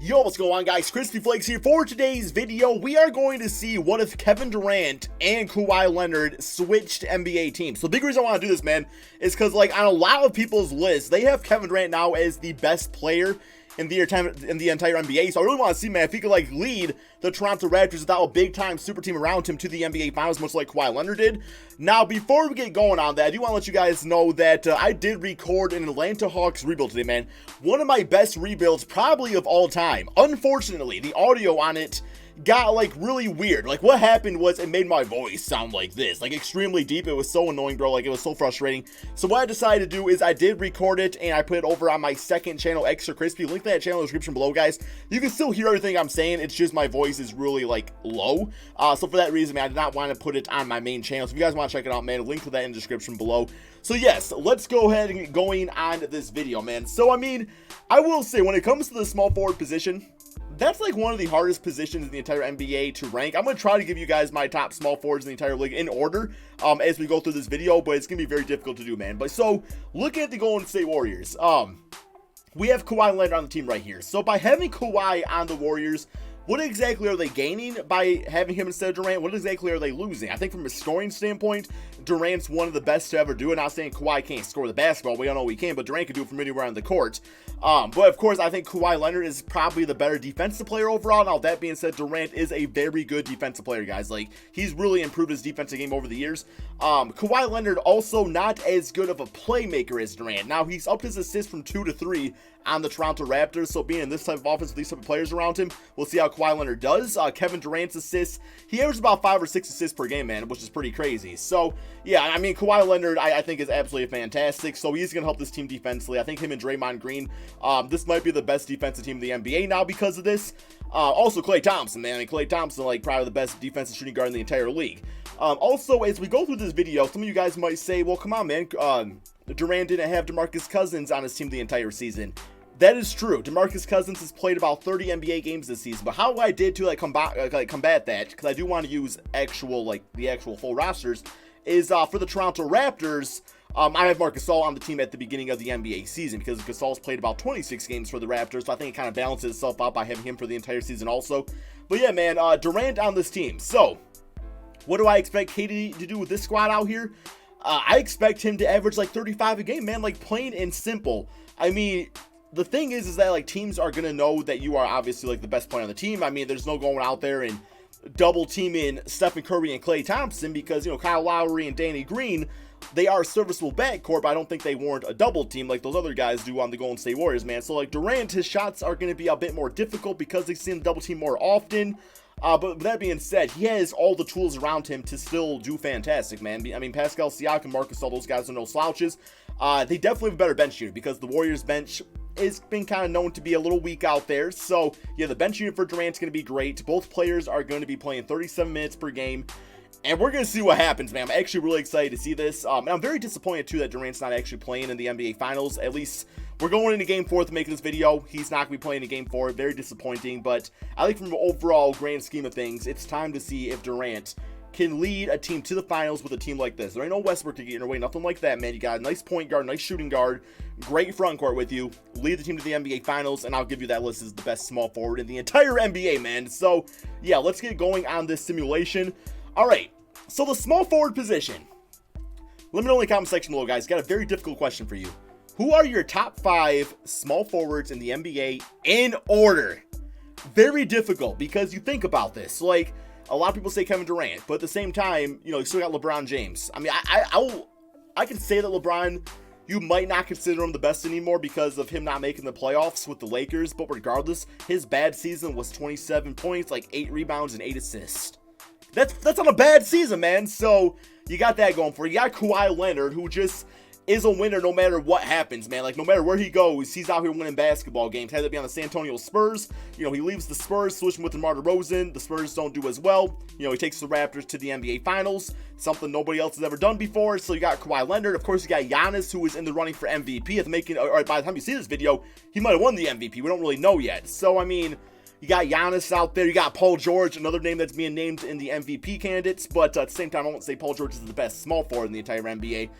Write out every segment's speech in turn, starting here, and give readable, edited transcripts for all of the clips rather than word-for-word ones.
Yo, what's going on, guys? KrispyFlakes here. For today's video, we are going to see what if Kevin Durant and Kawhi Leonard switched NBA teams. So the big reason I want to do this, man, is because, like, on a lot of people's lists, they have Kevin Durant now as the best player in the entire NBA. So I really want to see, man, if he could, like, lead the Toronto Raptors without a big-time super team around him to the NBA Finals, much like Kawhi Leonard did. Now, before we get going on that, I do want to let you guys know that I did record an Atlanta Hawks rebuild today, man. One of my best rebuilds probably of all time. Unfortunately, the audio on it got, like, really weird. Like, what happened was it made my voice sound like this, like, extremely deep. It was so annoying, bro. Like, it was so frustrating. So what I decided to do is I did record it and I put it over on my second channel, Extra Crispy. Link to that channel in the description below, guys. You can still hear everything I'm saying. It's just my voice is really, like, low. So for that reason, man, I did not want to put it on my main channel. So if you guys want to check it out, man, link to that in the description below. So yes, let's go ahead and get going on this video, man. So, I mean, I will say, when it comes to the small forward position, that's like one of the hardest positions in the entire NBA to rank. I'm going to try to give you guys my top small forwards in the entire league in order as we go through this video, but it's going to be very difficult to do, man. But so, looking at the Golden State Warriors, we have Kawhi Leonard on the team right here. So by having Kawhi on the Warriors, what exactly are they gaining by having him instead of Durant? What exactly are they losing? I think from a scoring standpoint, Durant's one of the best to ever do it. Not saying Kawhi can't score the basketball. We all know he can, but Durant can do it from anywhere on the court. But of course, I think Kawhi Leonard is probably the better defensive player overall. Now, that being said, Durant is a very good defensive player, guys. Like, he's really improved his defensive game over the years. Kawhi Leonard also not as good of a playmaker as Durant. Now, he's upped his assists from 2 to 3 on the Toronto Raptors, so being in this type of offense with these type of players around him, we'll see how Kawhi Leonard does. Kevin Durant's assists, he averages about 5 or 6 assists per game, man, which is pretty crazy. So, yeah, I mean, Kawhi Leonard, I think is absolutely fantastic, so he's going to help this team defensively. I think him and Draymond Green, this might be the best defensive team in the NBA now because of this. Also, Klay Thompson, man. I mean, Klay Thompson, like, probably the best defensive shooting guard in the entire league. Also, as we go through this video, some of you guys might say, well, come on, man, Durant didn't have DeMarcus Cousins on his team the entire season. That is true. DeMarcus Cousins has played about 30 NBA games this season, but how I did to combat that, because I do want to use the actual full rosters, is for the Toronto Raptors. I have Marc Gasol on the team at the beginning of the NBA season because Gasol's played about 26 games for the Raptors, so I think it kind of balances itself out by having him for the entire season also. But yeah, man, Durant on this team. So, what do I expect KD to do with this squad out here? I expect him to average like 35 a game, man, like plain and simple. I mean, the thing is that, like, teams are going to know that you are obviously, like, the best player on the team. I mean, there's no going out there and double teaming Stephen Curry and Klay Thompson because, you know, Kyle Lowry and Danny Green, they are a serviceable backcourt, but I don't think they warrant a double team like those other guys do on the Golden State Warriors, man. So, like, Durant, his shots are going to be a bit more difficult because they see him double team more often. But with that being said, he has all the tools around him to still do fantastic, man. I mean, Pascal Siakam, Marc Gasol, those guys are no slouches. They definitely have a better bench unit because the Warriors bench is been kind of known to be a little weak out there. So, yeah, the bench unit for Durant's going to be great. Both players are going to be playing 37 minutes per game. And we're going to see what happens, man. I'm actually really excited to see this. And I'm very disappointed, too, that Durant's not actually playing in the NBA Finals. At least we're going into Game 4 to make this video. He's not going to be playing in Game 4. Very disappointing. But I think from an overall grand scheme of things, it's time to see if Durant can lead a team to the finals with a team like this. There ain't no Westbrook to get in your way, nothing like that, man. You got a nice point guard, nice shooting guard, great front court with you, lead the team to the NBA Finals, and I'll give you that list as the best small forward in the entire NBA, man. So, yeah, let's get going on this simulation. All right, so the small forward position. Let me know in the comment section below, guys. Got a very difficult question for you. Who are your top 5 small forwards in the NBA in order? Very difficult because you think about this, like, a lot of people say Kevin Durant, but at the same time, you know, you still got LeBron James. I mean, I can say that LeBron, you might not consider him the best anymore because of him not making the playoffs with the Lakers, but regardless, his bad season was 27 points, like 8 rebounds and 8 assists. That's on a bad season, man. So you got that going for you. You got Kawhi Leonard, who just is a winner no matter what happens, man. Like, no matter where he goes, he's out here winning basketball games. Had to be on the San Antonio Spurs. You know, he leaves the Spurs, switching with DeMar DeRozan. The Spurs don't do as well. You know, he takes the Raptors to the NBA Finals, something nobody else has ever done before. So you got Kawhi Leonard. Of course, you got Giannis, who is in the running for MVP. By the time you see this video, he might have won the MVP. We don't really know yet. So, I mean, you got Giannis out there. You got Paul George, another name that's being named in the MVP candidates. But at the same time, I won't say Paul George is the best small forward in the entire NBA.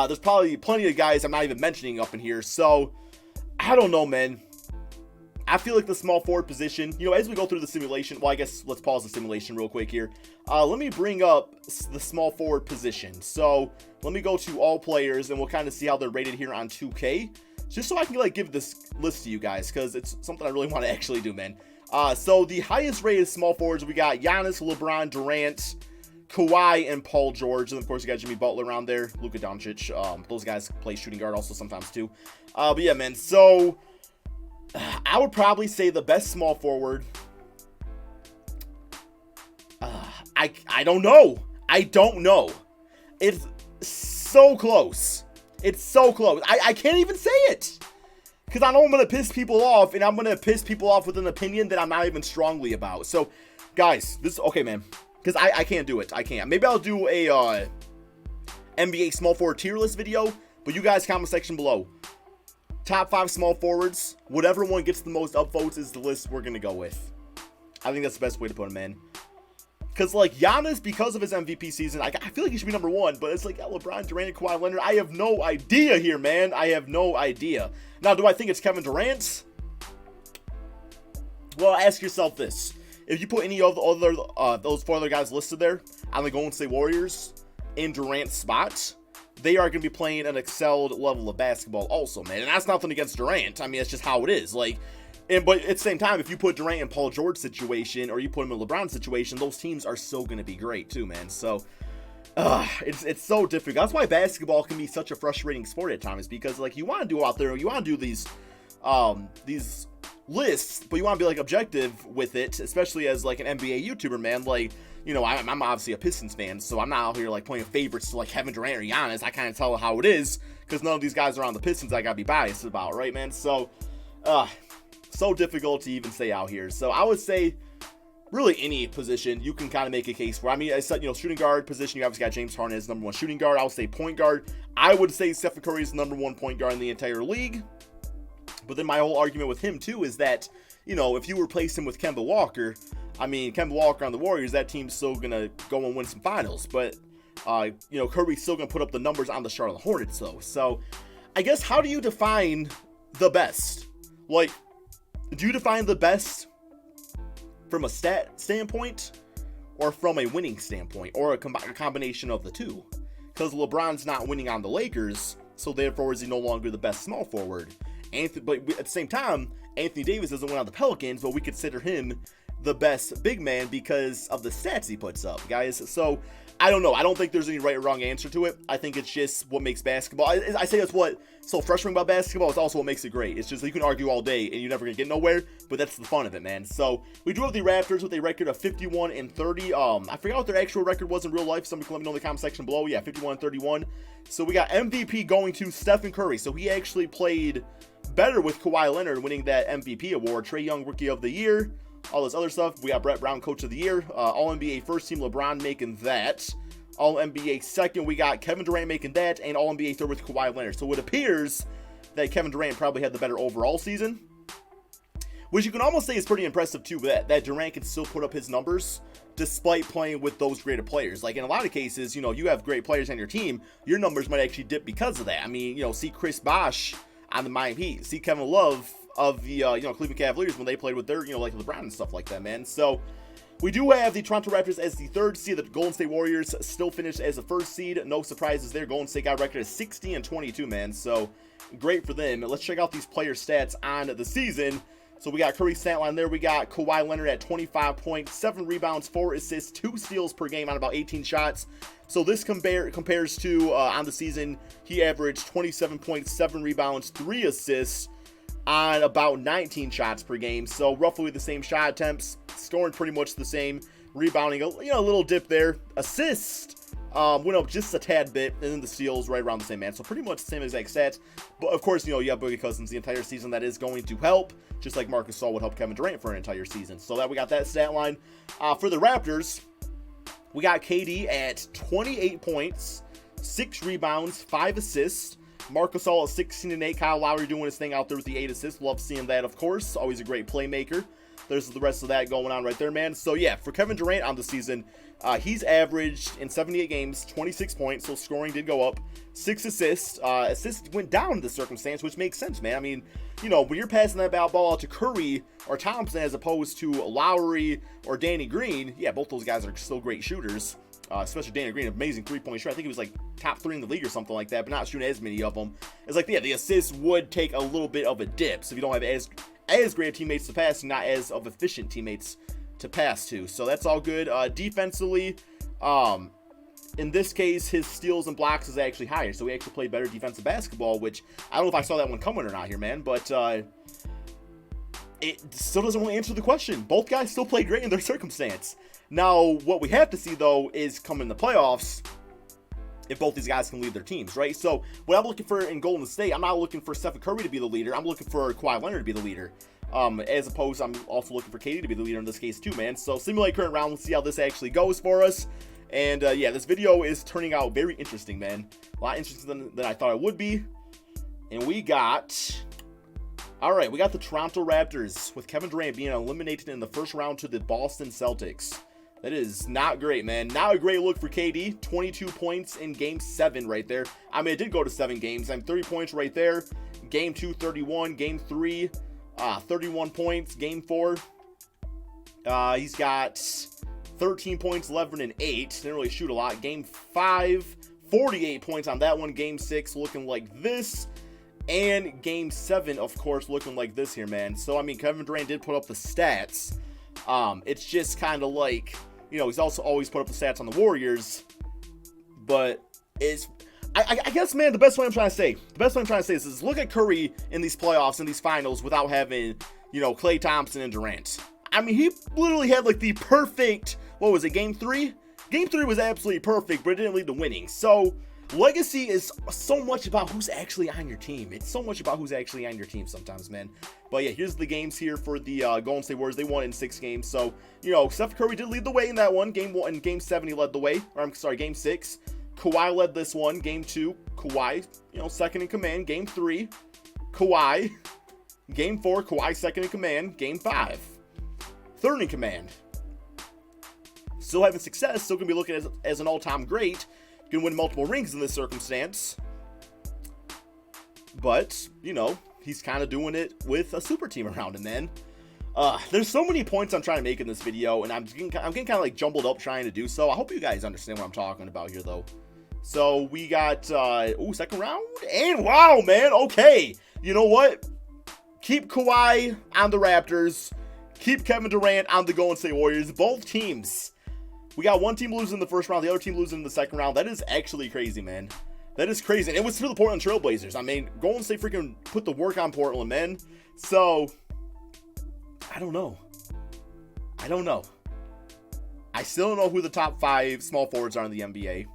There's probably plenty of guys I'm not even mentioning up in here. So, I don't know, man. I feel like the small forward position, you know, as we go through the simulation, well, I guess let's pause the simulation real quick here. Let me bring up the small forward position. So let me go to all players and we'll kind of see how they're rated here on 2K. Just so I can like give this list to you guys, because it's something I really want to actually do, man. So the highest rated small forwards, we got Giannis, LeBron, Durant, Kawhi, and Paul George. And of course, you got Jimmy Butler around there, Luka Doncic. Those guys play shooting guard also sometimes too. But yeah, man. So I would probably say the best small forward. I don't know. I don't know. It's so close. It's so close. I can't even say it. Because I know I'm going to piss people off. And I'm going to piss people off with an opinion that I'm not even strongly about. So, guys, this okay, man. Because I can't do it. I can't. Maybe I'll do a NBA small forward tier list video. But you guys comment section below. Top 5 small forwards. Whatever one gets the most upvotes is the list we're going to go with. I think that's the best way to put him in. Because, like, Giannis, because of his MVP season, I feel like he should be number 1. But it's like, yeah, LeBron, Durant, and Kawhi Leonard. I have no idea here, man. I have no idea. Now, do I think it's Kevin Durant? Well, ask yourself this. If you put any of the other, those 4 other guys listed there on the Golden State Warriors in Durant's spot, they are going to be playing an excelled level of basketball also, man. And that's nothing against Durant. I mean, it's just how it is. Like, but at the same time, if you put Durant in Paul George's situation or you put him in LeBron's situation, those teams are so going to be great too, man. So, it's so difficult. That's why basketball can be such a frustrating sport at times, because like you want to do out there, you want to do these lists, but you want to be like objective with it, especially as like an NBA YouTuber, man. Like, you know, I'm obviously a Pistons fan, so I'm not out here like pointing favorites to like Kevin Durant or Giannis. I kind of tell how it is because none of these guys are on the Pistons. I gotta be biased about, right, man? So, so difficult to even say out here. So I would say really any position you can kind of make a case for. I mean, I said, you know, shooting guard position, you obviously got James Harden as number 1 shooting guard. I would say point guard. I would say Stephen Curry is the number 1 point guard in the entire league. But then my whole argument with him too is that, you know, if you replace him with Kemba Walker, I mean, Kemba Walker on the Warriors, that team's still gonna go and win some finals. But you know, Curry's still gonna put up the numbers on the Charlotte Hornets though. So I guess, how do you define the best? Like, do you define the best from a stat standpoint or from a winning standpoint, or a combination of the two? Because LeBron's not winning on the Lakers, so therefore is he no longer the best small forward. But at the same time, Anthony Davis doesn't win on the Pelicans, but we consider him the best big man because of the stats he puts up, guys. So I don't know. I don't think there's any right or wrong answer to it. I think it's just what makes basketball. I say that's what so frustrating about basketball. It's also what makes it great. It's just you can argue all day and you're never gonna get nowhere, but that's the fun of it, man. So we do have the Raptors with a record of 51-30. I forgot what their actual record was in real life. Somebody can let me know in the comment section below. Yeah, 51-31. So we got MVP going to Stephen Curry. So he actually played better with Kawhi Leonard winning that MVP award. Trae Young Rookie of the Year. All this other stuff. We got Brett Brown Coach of the Year. All-NBA First Team LeBron making that. All-NBA second, we got Kevin Durant making that. And All-NBA third with Kawhi Leonard. So it appears that Kevin Durant probably had the better overall season, which you can almost say is pretty impressive too, that Durant can still put up his numbers despite playing with those greater players. Like in a lot of cases, you know, you have great players on your team, your numbers might actually dip because of that. I mean, you know, see Chris Bosh on the Miami Heat, see Kevin Love of the, you know, Cleveland Cavaliers when they played with their, you know, like LeBron and stuff like that, man. So we do have the Toronto Raptors as the 3rd seed. The Golden State Warriors still finished as the 1st seed. No surprises there. Golden State got a record of 60-22, man. So great for them. Let's check out these player stats on the season. So we got Curry's stat line there. We got Kawhi Leonard at 25 points, 7 rebounds, 4 assists, 2 steals per game on about 18 shots. So this compares to on the season, he averaged 27 points, 7 rebounds, 3 assists on about 19 shots per game. So roughly the same shot attempts, scoring pretty much the same, rebounding, you know, a little dip there. Assist went up just a tad bit, and then the steals right around the same, man. So pretty much the same exact stats. But of course, you know, you have Boogie Cousins the entire season. That is going to help, just like Marc Gasol would help Kevin Durant for an entire season. So that we got that stat line. For the Raptors, we got KD at 28 points, 6 rebounds, 5 assists. Marc Gasol at 16-8. Kyle Lowry doing his thing out there with the 8 assists. Love seeing that, of course. Always a great playmaker. there's the rest of that going on right there, man. So yeah, for Kevin Durant on the season, he's averaged in 78 games 26 points, so scoring did go up. 6 assists. Assists went down in this circumstance, which makes sense, man. I mean, you know, when you're passing that ball out to Curry or Thompson as opposed to Lowry or Danny Green, yeah, both those guys are still great shooters. Especially Danny Green, amazing three-point shooter. I think he was like top 3 in the league or something like that, but not shooting as many of them. It's like, yeah, the assists would take a little bit of a dip. So if you don't have as great teammates to pass, not as of efficient teammates to pass to. So that's all good. Defensively, in this case, his steals and blocks is actually higher. So he actually played better defensive basketball, which I don't know if I saw that one coming or not here, man. But it still doesn't really answer the question. Both guys still played great in their circumstance. Now, what we have to see, though, is come in the playoffs if both these guys can lead their teams, right? So what I'm looking for in Golden State, I'm not looking for Stephen Curry to be the leader. I'm looking for Kawhi Leonard to be the leader. As opposed, I'm also looking for KD to be the leader in this case too, man. So simulate current round. We'll see how this actually goes for us. And yeah, this video is turning out very interesting, man. A lot interesting than I thought it would be. And we got... Alright, we got the Toronto Raptors with Kevin Durant being eliminated in the first round to the Boston Celtics. That is not great, man. Not a great look for KD. 22 points in Game 7 right there. I mean, it did go to 7 games. 30 points right there. Game 2, 31. Game 3, 31 points. Game 4, he's got 13 points, 11 and 8. Didn't really shoot a lot. Game 5, 48 points on that one. Game 6 looking like this. And Game 7, of course, looking like this here, man. So, I mean, Kevin Durant did put up the stats. It's just kind of like, you know, he's also always put up the stats on the Warriors. But I guess, man, the best way I'm trying to say is look at Curry in these playoffs and these finals without having, you know, Klay Thompson and Durant. I mean, he literally had like the perfect, what was it, Game 3? Game 3 was absolutely perfect, but it didn't lead to winning. So, legacy is so much about who's actually on your team. It's so much about who's actually on your team sometimes, man. But yeah, here's the games here for the Golden State Warriors. They won in 6 games. So, you know, Steph Curry did lead the way in that one. Game 1 and Game 7, he led the way. Or I'm sorry, Game 6. Kawhi led this one. Game 2, Kawhi, you know, second in command. Game 3, Kawhi. Game 4, Kawhi second in command. Game 5, third in command. Still having success. Still going to be looking as an all-time great. Can win multiple rings in this circumstance. But, you know, he's kind of doing it with a super team around him, man. There's so many points I'm trying to make in this video, and I'm getting kind of like jumbled up trying to do so. I hope you guys understand what I'm talking about here, though. So we got, second round, and wow, man, okay. You know what? Keep Kawhi on the Raptors. Keep Kevin Durant on the Golden State Warriors. Both teams. We got one team losing in the first round, the other team losing in the second round. That is actually crazy, man. That is crazy. And it was for the Portland Trail Blazers. I mean, Golden State freaking put the work on Portland, man. So, I don't know. I still don't know who the top 5 small forwards are in the NBA.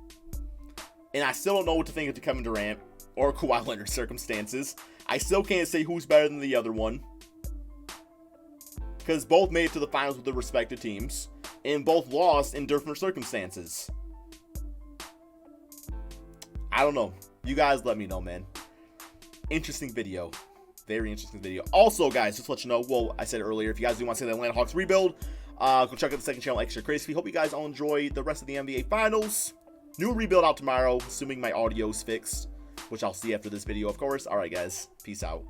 And I still don't know what to think of the Kevin Durant or Kawhi Leonard circumstances. I still can't say who's better than the other one. Because both made it to the finals with their respective teams. And both lost in different circumstances. I don't know. You guys let me know, man. Interesting video. Very interesting video. Also, guys, just to let you know, well, I said it earlier, if you guys do want to see the Atlanta Hawks rebuild, go check out the second channel, Extra Crazy. Hope you guys all enjoy the rest of the NBA Finals. New rebuild out tomorrow, assuming my audio's fixed, which I'll see after this video, of course. All right, guys. Peace out.